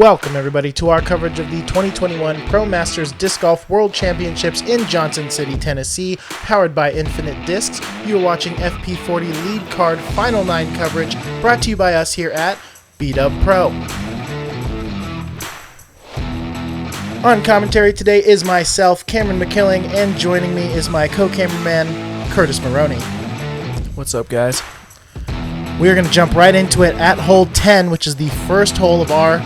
Welcome everybody to our coverage of the 2021 Pro Masters Disc Golf World Championships in Johnson City, Tennessee, powered by Infinite Discs. You are watching FP40 Lead Card Final 9 coverage, brought to you by us here at BDub Pro. On commentary today is myself, Cameron Makiling, and joining me is my co-cameraman, Curtis Moroni. What's up, guys? We're going to jump right into it at hole 10, which is the first hole of our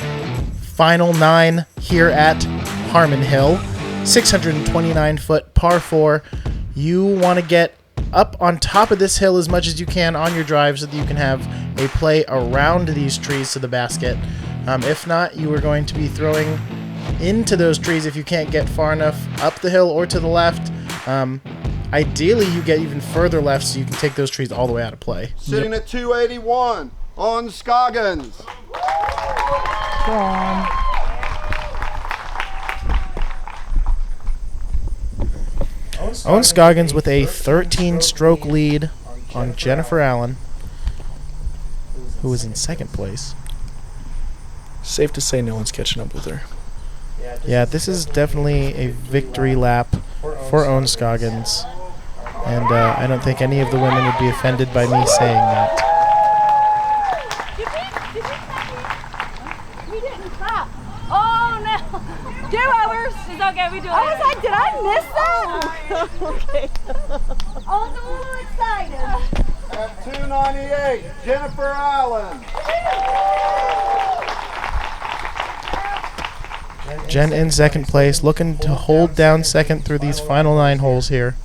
Final 9 here at Harmon Hill. 629-foot par 4. You want to get up on top of this hill as much as you can on your drive so that you can have a play around these trees to the basket. If not, you are going to be throwing into those trees if you can't get far enough up the hill or to the left. Ideally, you get even further left so you can take those trees all the way out of play. Sitting at 281 on Scoggins. Owen Scoggins with a 13-stroke lead on Jennifer Allen, who is in second place. Safe to say no one's catching up with her. Yeah, this is definitely a victory lap for Owen Scoggins, and I don't think any of the women would be offended by me saying that. We didn't stop. Oh no! Do-overs! It's okay, we do it. I was like, did I miss that? Okay. Oh, I'm a little excited. At 298, Jennifer Allen. Jen in second place, looking to hold down second through these final 9 holes here.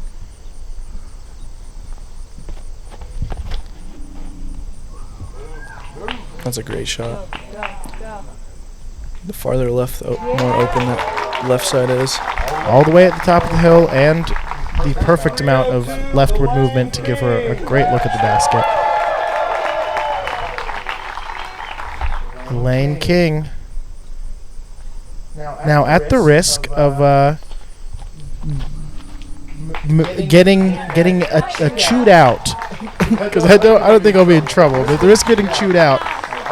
That's a great shot. The farther left, the more open that left side is. All the way at the top of the hill, and the perfect amount of leftward movement to give her a great look at the basket. Elaine King. Now, at the risk of getting a chewed out, because I don't think I'll be in trouble, but at the risk of getting chewed out,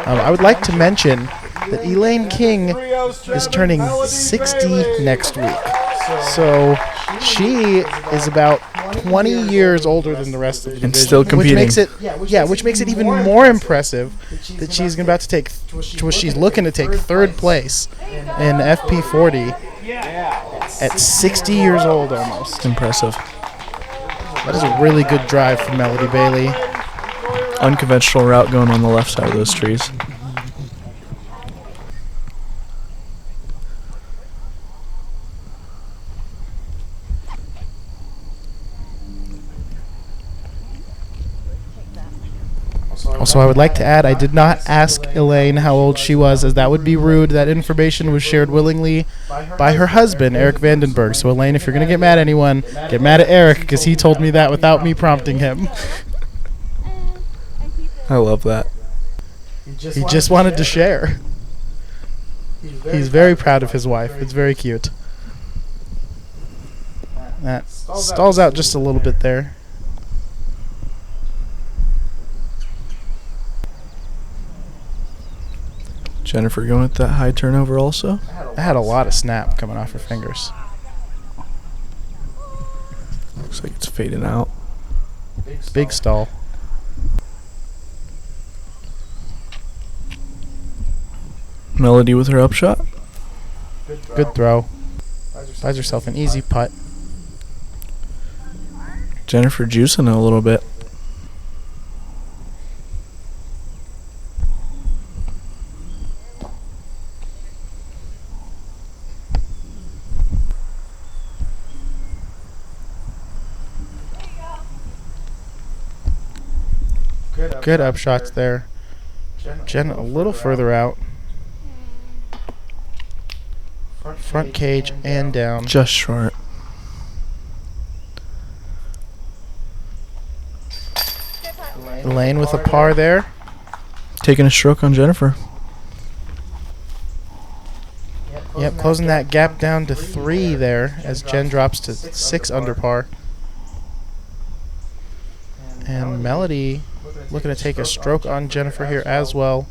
I would like to mention that Elaine King is turning 60 next week. So she is about 20 years older than the rest of the division. And still competing. Which makes it even more impressive that she's looking to take third place in FP40 at 60 years old almost. Impressive. That is a really good drive from Melodie Bailey. Unconventional route going on the left side of those trees. Also, I would like to add, I did not ask Elaine how old she was, as that would be rude. That information was shared willingly by her husband, Eric Vandenberg. So, Elaine, if you're going to get mad at anyone, get mad at Eric, because he told me that without me prompting him. I love that. He just wanted to share. He's very proud of his wife. It's very cute. That stalls out just a little bit there. Jennifer going with that high turnover also. I had a lot of snap coming off her fingers. Looks like it's fading out. Big stall. Melodie with her upshot. Good throw. Buys herself an easy putt. Jennifer juicing a little bit. Good upshots there. Jen a little further out. Front cage and down. Just short. Elaine with a par there. Taking a stroke on Jennifer. Yep, closing that gap down to 3 there as Jen drops to 6 under par. And Melodie looking to take a stroke on Jennifer here as well.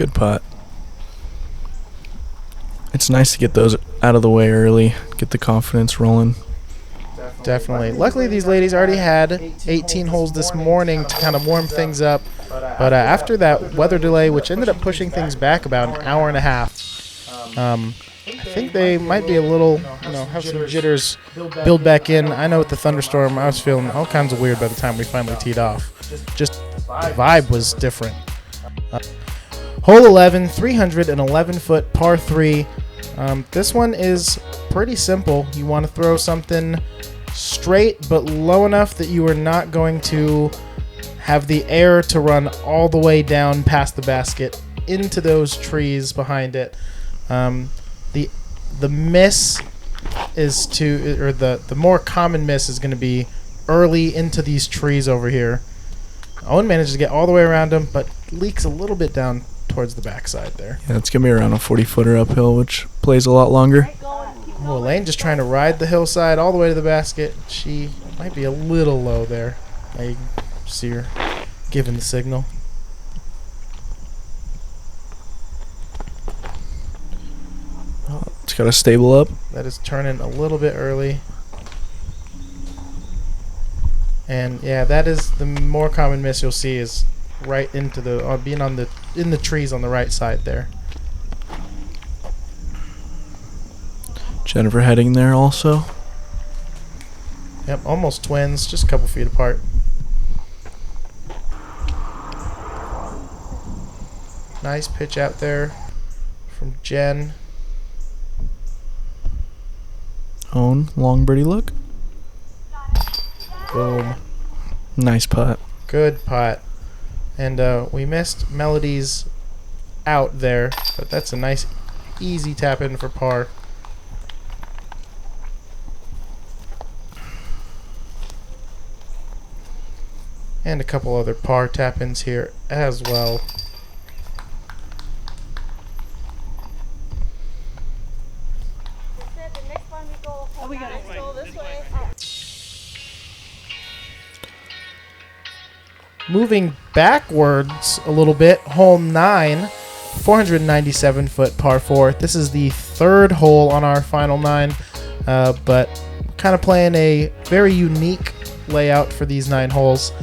Good putt. It's nice to get those out of the way early, get the confidence rolling. Definitely. Luckily, these ladies already had 18 holes this morning to kind of warm things up. But after that weather delay, which ended up pushing things back about an hour and a half, I think they might be a little, have some jitters build back in. I know with the thunderstorm, I was feeling all kinds of weird by the time we finally teed off. Just the vibe was different. Hole 11, 311-foot par 3. This one is pretty simple. You want to throw something straight but low enough that you are not going to have the air to run all the way down past the basket into those trees behind it. The miss is the more common miss is going to be early into these trees over here. Owen manages to get all the way around him, but leaks a little bit down towards the backside there. Yeah, it's going to be around a 40-footer uphill, which plays a lot longer. Oh, Elaine just trying to ride the hillside all the way to the basket. She might be a little low there. I see her giving the signal. It's got to stable up. That is turning a little bit early. And yeah, that is the more common miss you'll see is right into the being in the trees on the right side there. Jennifer heading there also. Yep, almost twins, just a couple feet apart. Nice pitch out there from Jen. Owen, long birdie look. Boom. Nice putt. Good putt. And we missed Melodie's out there, but that's a nice, easy tap in for par. And a couple other par tap ins here as well. Moving backwards a little bit, hole 9, 497-foot par 4. This is the third hole on our final 9, but kind of playing a very unique layout for these 9 holes.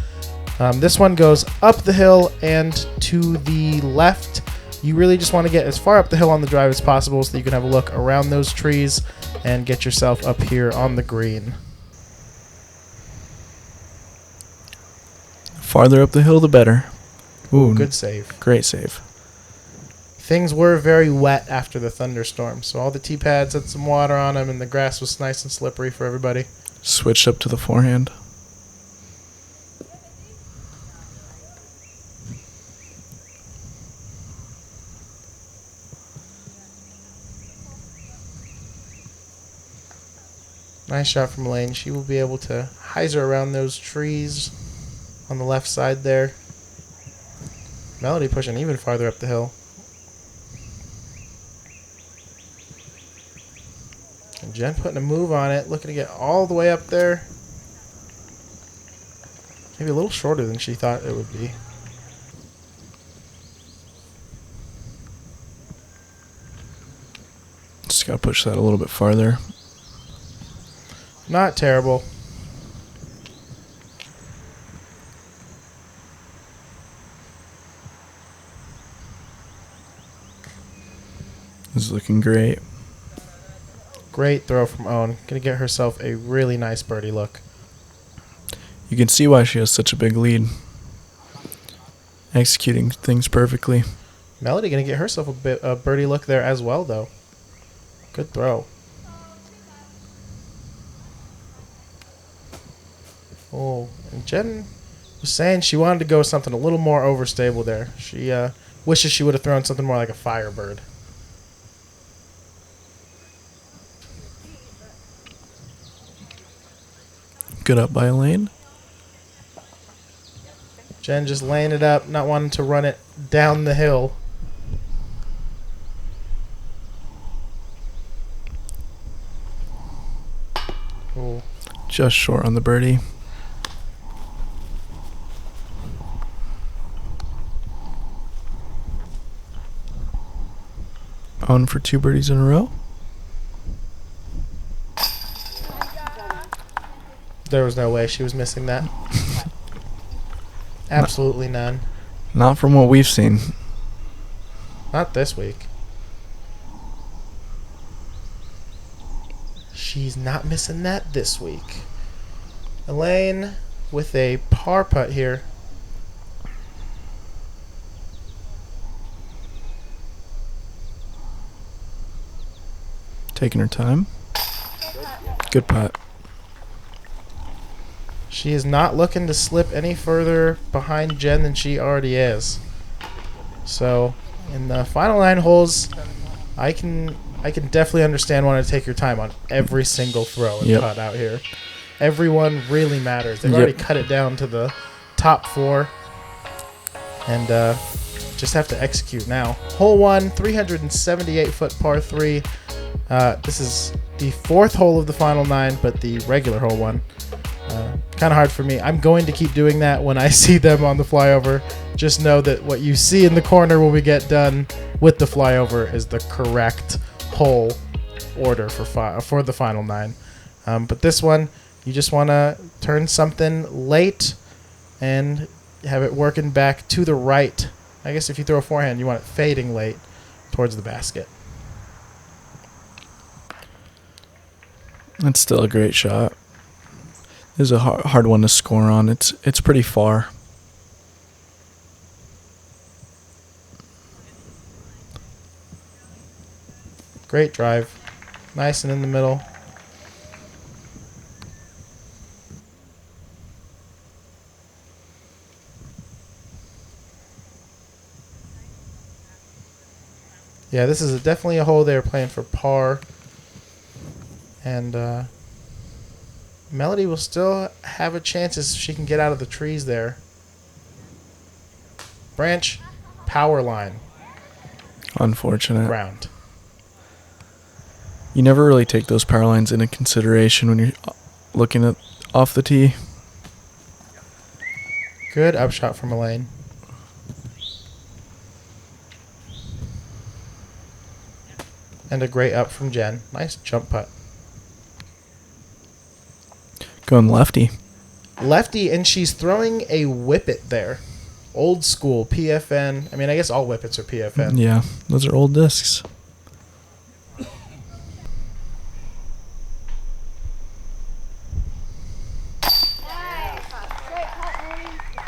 This one goes up the hill and to the left. You really just want to get as far up the hill on the drive as possible so that you can have a look around those trees and get yourself up here on the green. Farther up the hill, the better. Ooh, good save. Great save. Things were very wet after the thunderstorm, so all the tee pads had some water on them and the grass was nice and slippery for everybody. Switched up to the forehand. Nice shot from Elaine. She will be able to hyzer around those trees on the left side there. Melodie pushing even farther up the hill. And Jen putting a move on it, looking to get all the way up there. Maybe a little shorter than she thought it would be. Just got to push that a little bit farther. Not terrible. This is looking great. Great throw from Owen. Gonna get herself a really nice birdie look. You can see why she has such a big lead. Executing things perfectly. Melodie gonna get herself a birdie look there as well, though. Good throw. Oh, and Jen was saying she wanted to go something a little more overstable there. She wishes she would have thrown something more like a Firebird. Good up by Elaine. Jen just laying it up, not wanting to run it down the hill. Ooh. Just short on the birdie. On for 2 birdies in a row. There was no way she was missing that. Absolutely none. Not from what we've seen. Not this week. She's not missing that this week. Elaine with a par putt here. Taking her time. Good putt. She is not looking to slip any further behind Jen than she already is. So, in the final 9 holes, I can definitely understand wanting to take your time on every single throw and putt out here. Everyone really matters. They've already cut it down to the top 4. And just have to execute now. Hole 1, 378-foot par 3. This is the 4th hole of the final 9, but the regular hole 1. Kind of hard for me. I'm going to keep doing that when I see them on the flyover. Just know that what you see in the corner when we get done with the flyover is the correct hole order for the final 9. But this one, you just want to turn something late and have it working back to the right. I guess if you throw a forehand, you want it fading late towards the basket. That's still a great shot. This is a hard one to score on. It's pretty far. Great drive. Nice and in the middle. Yeah, this is definitely a hole they were playing for par. And Melodie will still have a chance if she can get out of the trees there. Branch, power line. Unfortunate. Ground. You never really take those power lines into consideration when you're looking at off the tee. Good upshot from Elaine. And a great up from Jen. Nice jump putt. Going lefty. Lefty, and she's throwing a whippet there. Old school PFN. I mean, I guess all whippets are PFN. Yeah, those are old discs.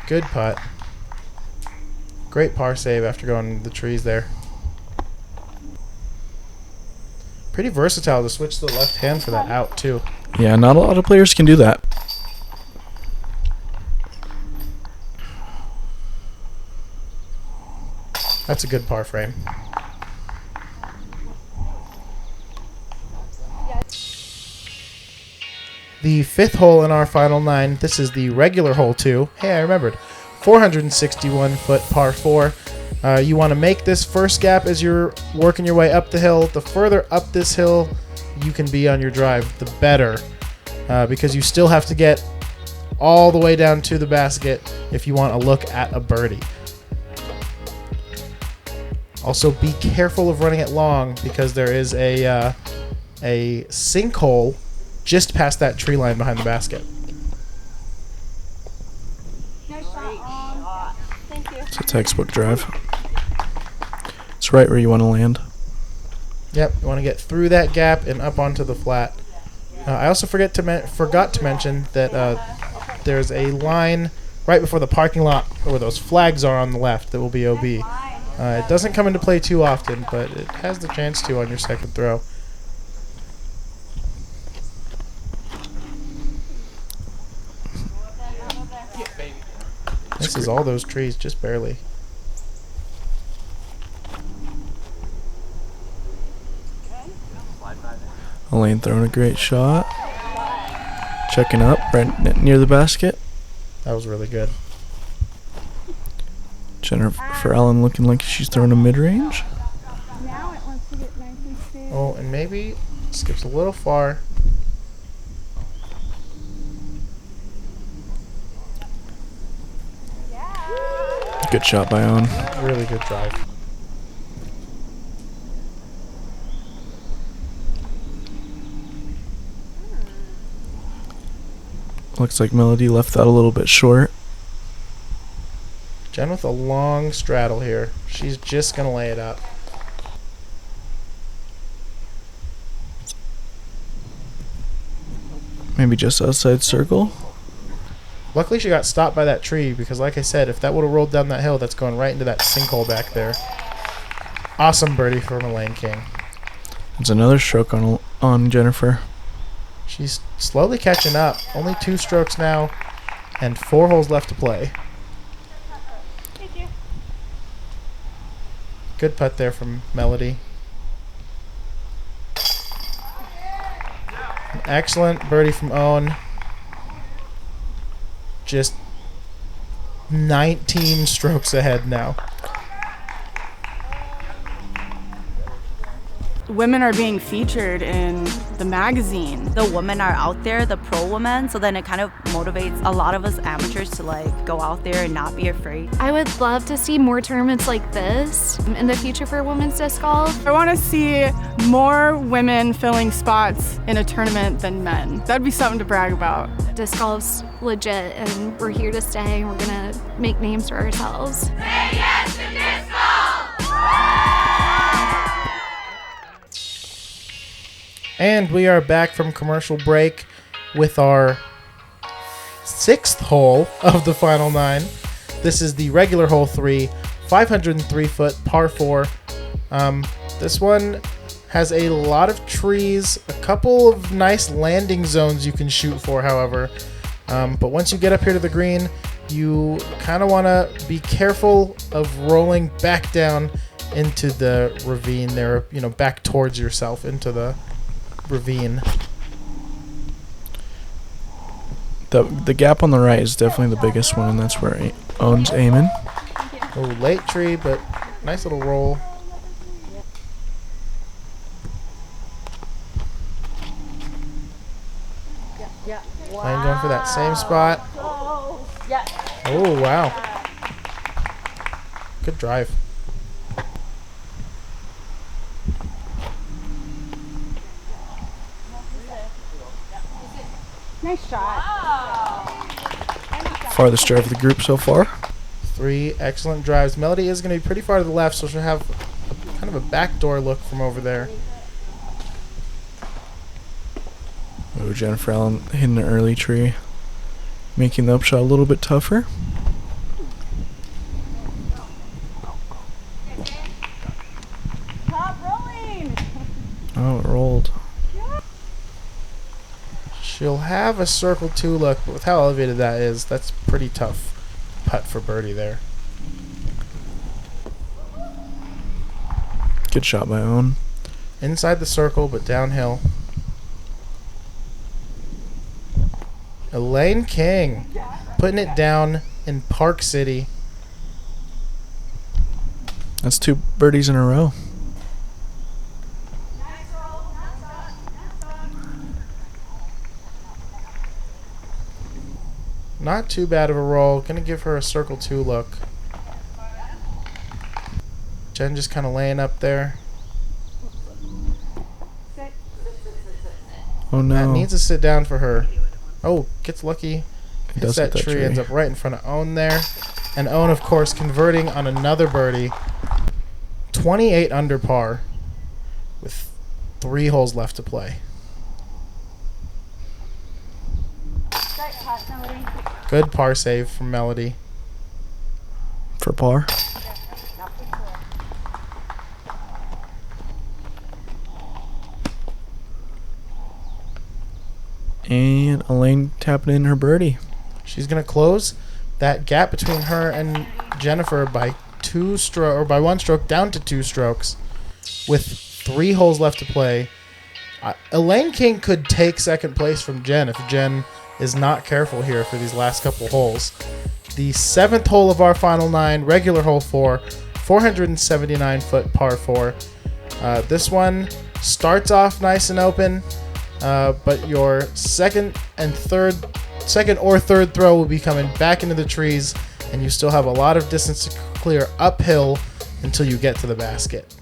Good putt. Great par save after going into the trees there. Pretty versatile to switch to the left hand for that out, too. Yeah, not a lot of players can do that. That's a good par frame. The 5th hole in our final 9. This is the regular hole 2. Hey, I remembered. 461-foot par 4. You want to make this first gap as you're working your way up the hill. The further up this hill you can be on your drive, the better. Because you still have to get all the way down to the basket if you want to look at a birdie. Also, be careful of running it long because there is a sinkhole just past that tree line behind the basket. Nice shot. Thank you. It's a textbook drive. It's right where you want to land. Yep, you want to get through that gap and up onto the flat. I also forgot to mention that there's a line right before the parking lot where those flags are on the left that will be OB. It doesn't come into play too often, but it has the chance to on your second throw. This is all those trees, just barely. Elaine throwing a great shot. Checking up right near the basket. That was really good. Jennifer Allen looking like she's throwing a mid-range. Now it wants to get nice and smooth. Oh, and maybe skips a little far. Good shot by Owen. Really good drive. Looks like Melodie left that a little bit short. Jen with a long straddle here. She's just going to lay it up. Maybe just outside circle. Luckily she got stopped by that tree because, like I said, if that would have rolled down that hill, that's going right into that sinkhole back there. Awesome birdie for Elaine King. It's another stroke on Jennifer. She's slowly catching up. Only 2 strokes now and 4 holes left to play. Thank you. Good putt there from Melodie. An excellent birdie from Owen. Just 19 strokes ahead now. Women are being featured in the magazine. The women are out there, the pro women, so then it kind of motivates a lot of us amateurs to like go out there and not be afraid. I would love to see more tournaments like this in the future for women's disc golf. I want to see more women filling spots in a tournament than men. That'd be something to brag about. Disc golf's legit and we're here to stay. We're gonna make names for ourselves. Say yes to disc golf! And we are back from commercial break with our 6th hole of the final 9. This is the regular hole 3, 503-foot par 4. This one has a lot of trees, a couple of nice landing zones you can shoot for, however. But once you get up here to the green, you kind of want to be careful of rolling back down into the ravine there, you know, back towards yourself into the ravine. The gap on the right is definitely the biggest one, and that's where Owen's aiming. Oh, late tree, but nice little roll. Elaine going for that same spot. Oh, wow. Good drive. Nice shot. Farthest drive of the group so far. 3 excellent drives. Melodie is going to be pretty far to the left, so she'll have kind of a backdoor look from over there. Oh, Jennifer Allen hitting an early tree, making the upshot a little bit tougher. Top rolling. Oh, it rolled. She'll have a circle 2 look, but with how elevated that is, that's pretty tough putt for birdie there. Good shot by Owen. Inside the circle, but downhill. Elaine King putting it down in Park City. That's 2 birdies in a row. Not too bad of a roll. Gonna give her a circle 2 look. Jen just kind of laying up there. Oh That no. needs to sit down for her. Oh, gets lucky. It Hits does hit that tree, ends up right in front of Owen there. And Owen, of course, converting on another birdie. 28 under par with 3 holes left to play. Good par save from Melodie. For par. And Elaine tapping in her birdie. She's gonna close that gap between her and Jennifer by 1 stroke down to 2 strokes, with 3 holes left to play. Elaine King could take second place from Jen if Jen is not careful here for these last couple holes. The 7th hole of our final 9, regular hole 4, 479-foot par 4. This one starts off nice and open, but your second or third throw will be coming back into the trees, and you still have a lot of distance to clear uphill until you get to the basket.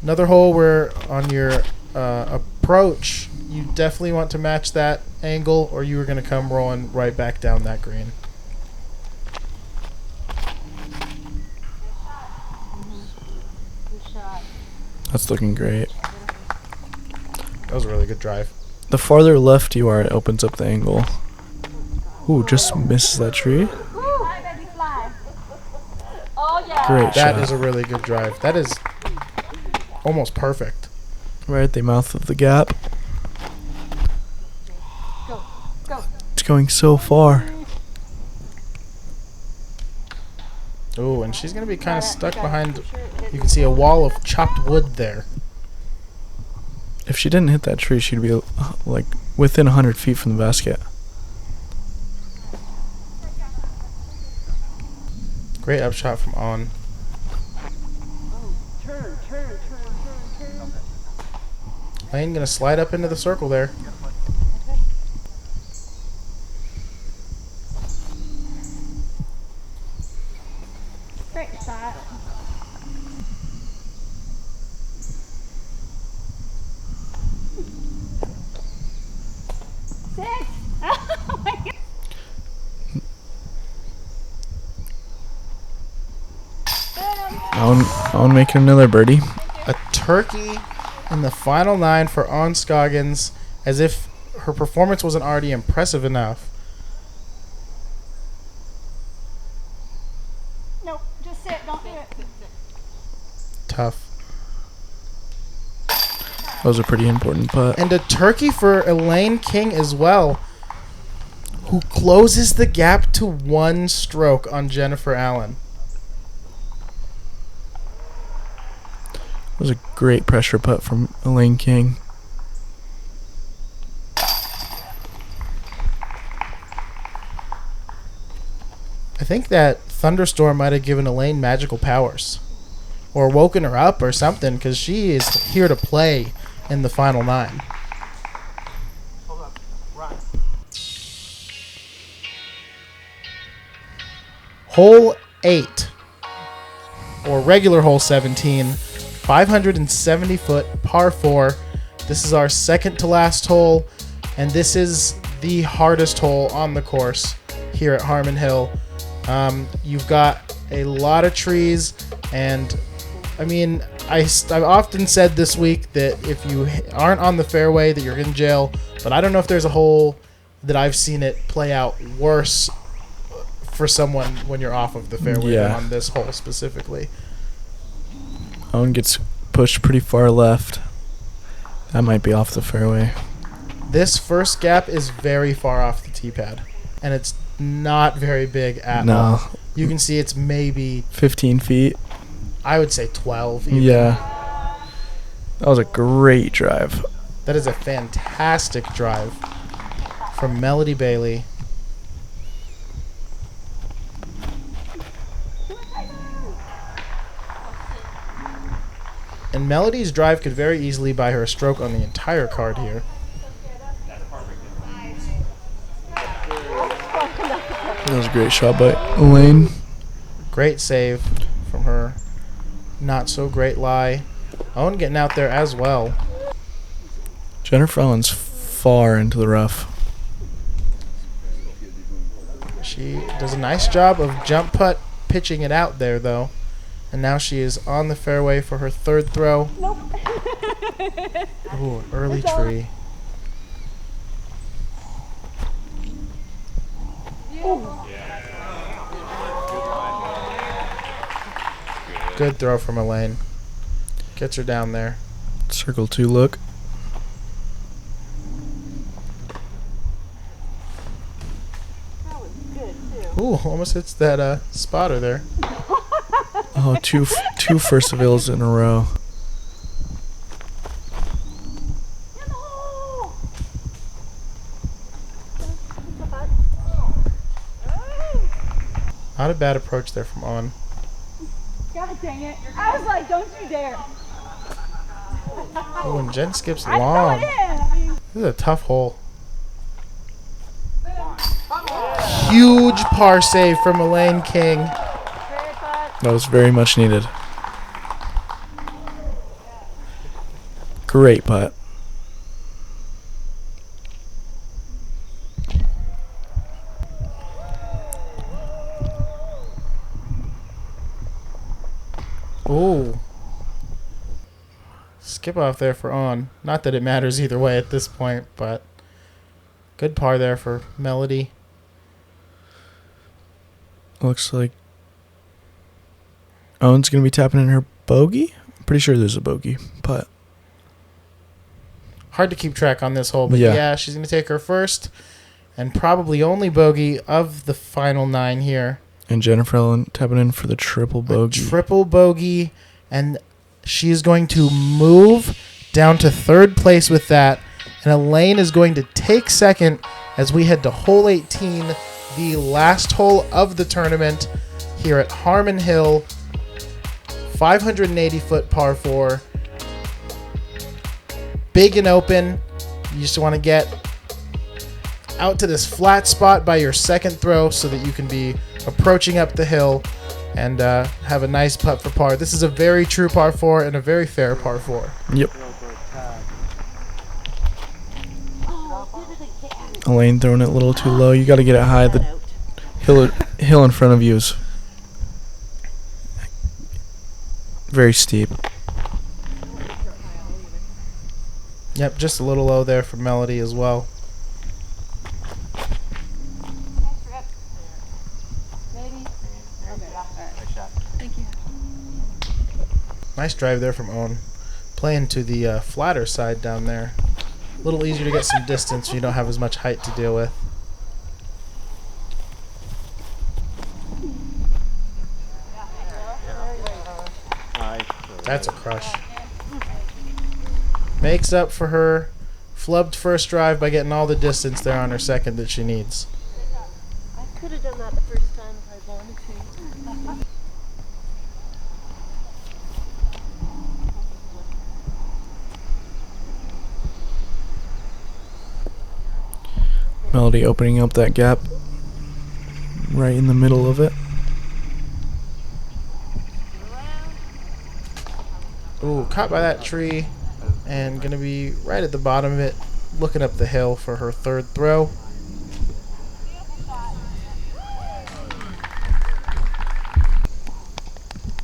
Another hole where on your approach, you definitely want to match that angle, or you were going to come rolling right back down that green. That's looking great. That was a really good drive. The farther left you are, it opens up the angle. Ooh, just misses that tree. Fly, baby, fly. Oh, yeah. Great That shot. is a really good drive. That is almost perfect. Right at the mouth of the gap. Go, go. It's going so far. Oh, and she's going to be kind of stuck behind. You can see a wall of chopped wood there. If she didn't hit that tree, she'd be like within 100 feet from the basket. Great upshot from On. Elaine going to slide up into the circle there. Great shot. Six. Oh my God. On making another birdie. A turkey in the final 9 for On Scoggins, as if her performance wasn't already impressive enough. Nope, just sit, don't do it. Tough. That was a pretty important putt. And a turkey for Elaine King as well, who closes the gap to 1 stroke on Jennifer Allen. It was a great pressure putt from Elaine King. I think that thunderstorm might have given Elaine magical powers, or woken her up or something, because she is here to play in the final 9. Hole 8, or regular hole 17, 570-foot par 4. This is our second to last hole, and this is the hardest hole on the course here at Harmon Hill. You've got a lot of trees, and I mean, I've often said this week that if you aren't on the fairway, that you're in jail. But I don't know if there's a hole that I've seen it play out worse for someone when you're off of the fairway than on this hole specifically. Owen gets pushed pretty far left. That might be off the fairway. This first gap is very far off the tee pad, and it's not very big at all. You can see it's maybe 15 feet. I would say 12 even. Yeah. That was a great drive. That is a fantastic drive from Melodie Bailey. And Melodie's drive could very easily buy her a stroke on the entire card here. That was a great shot by Elaine. Great save from her. Not so great lie. Owen getting out there as well. Jennifer Allen's far into the rough. She does a nice job of jump putt pitching it out there though. And now she is on the fairway for her third throw. Nope. Ooh, early tree. Good throw from Elaine. Gets her down there. Circle 2 look. Ooh, almost hits that spotter there. Oh, two first avails in a row. Not a bad approach there from On. God dang it. I was like, don't you dare. Oh, and Jen skips I long. throw it in. This is a tough hole. Huge par save from Elaine King. That was very much needed. Great putt. skip off there for on. Not that it matters either way at this point, but good par there for Melodie. Looks like Owen's going to be tapping in her bogey. I'm pretty sure there's a bogey, but hard to keep track on this hole, but Yeah. yeah, she's going to take her first and probably only bogey of the final 9 here. and Jennifer Ellen tapping in for the triple bogey. Triple bogey, and she is going to move down to 3rd place with that, and Elaine is going to take 2nd as we head to hole 18, the last hole of the tournament here at Harmon Hill, 580-foot par 4. Big and open. You just want to get out to this flat spot by your 2nd throw so that you can be approaching up the hill and have a nice putt for par. This is a very true par 4 and a very fair par 4. Yep. Elaine throwing it a little too low. You got to get it high. The hill in front of you is very steep. Yep, just a little low there for Melodie as well. Nice drive there from Owen. Playing to the flatter side down there. A little easier to get some distance when you don't have as much height to deal with. That's a crush. Makes up for her flubbed first drive by getting all the distance there on her 2nd that she needs. I could have done that the first time if I wanted to. Melodie opening up that gap right in the middle of it. Ooh, caught by that tree and gonna be right at the bottom of it, looking up the hill for her 3rd throw.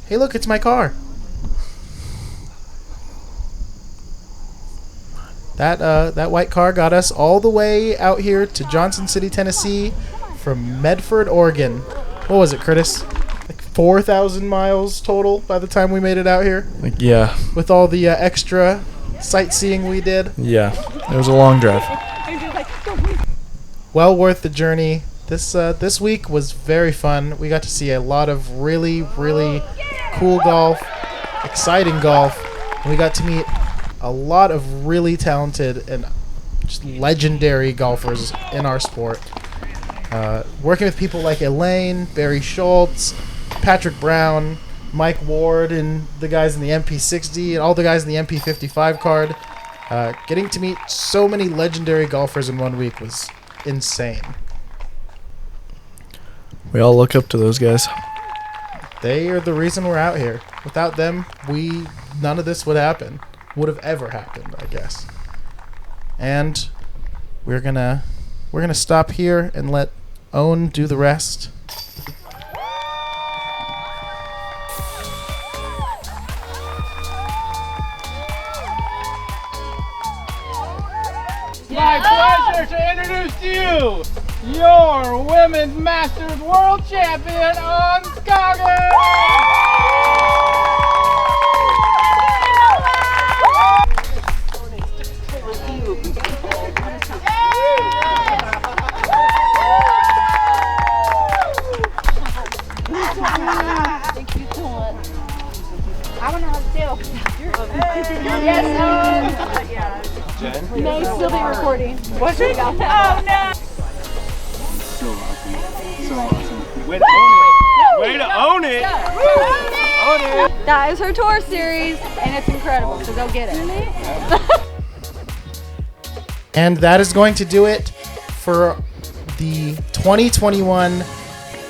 Hey, look, it's my car. That white car got us all the way out here to Johnson City, Tennessee from Medford, Oregon. What was it, Curtis? Like 4,000 miles total by the time we made it out here? Like, yeah. With all the extra sightseeing we did. Yeah. It was a long drive. Well worth the journey. This week was very fun. We got to see a lot of really, really cool golf, exciting golf. And we got to meet a lot of really talented and just legendary golfers in our sport. Working with people like Elaine, Barry Schultz, Patrick Brown, Mike Ward, and the guys in the MP60, and all the guys in the MP55 card. Getting to meet so many legendary golfers in 1 week was insane. We all look up to those guys. They are the reason we're out here. Without them, none of this would happen. Would have ever happened, I guess. And we're gonna stop here and let Owen do the rest. My pleasure to introduce to you your Women's Masters World Champion on Scoggins! Thank you so much. I want to have a Yes, Jen? may still be recording. What's it? Oh, no. So awesome. So awesome. Way to own it. Way to own it. Own it. That is her tour series, and it's incredible, so go get it. And that is going to do it for the 2021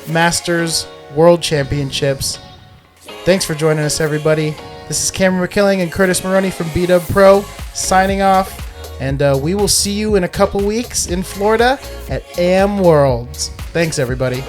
Masters World Championships. Thanks for joining us, everybody. This is Cameron Makiling and Curtis Moroni from BDub Pro signing off. And we will see you in a couple weeks in Florida at AM Worlds. Thanks, everybody.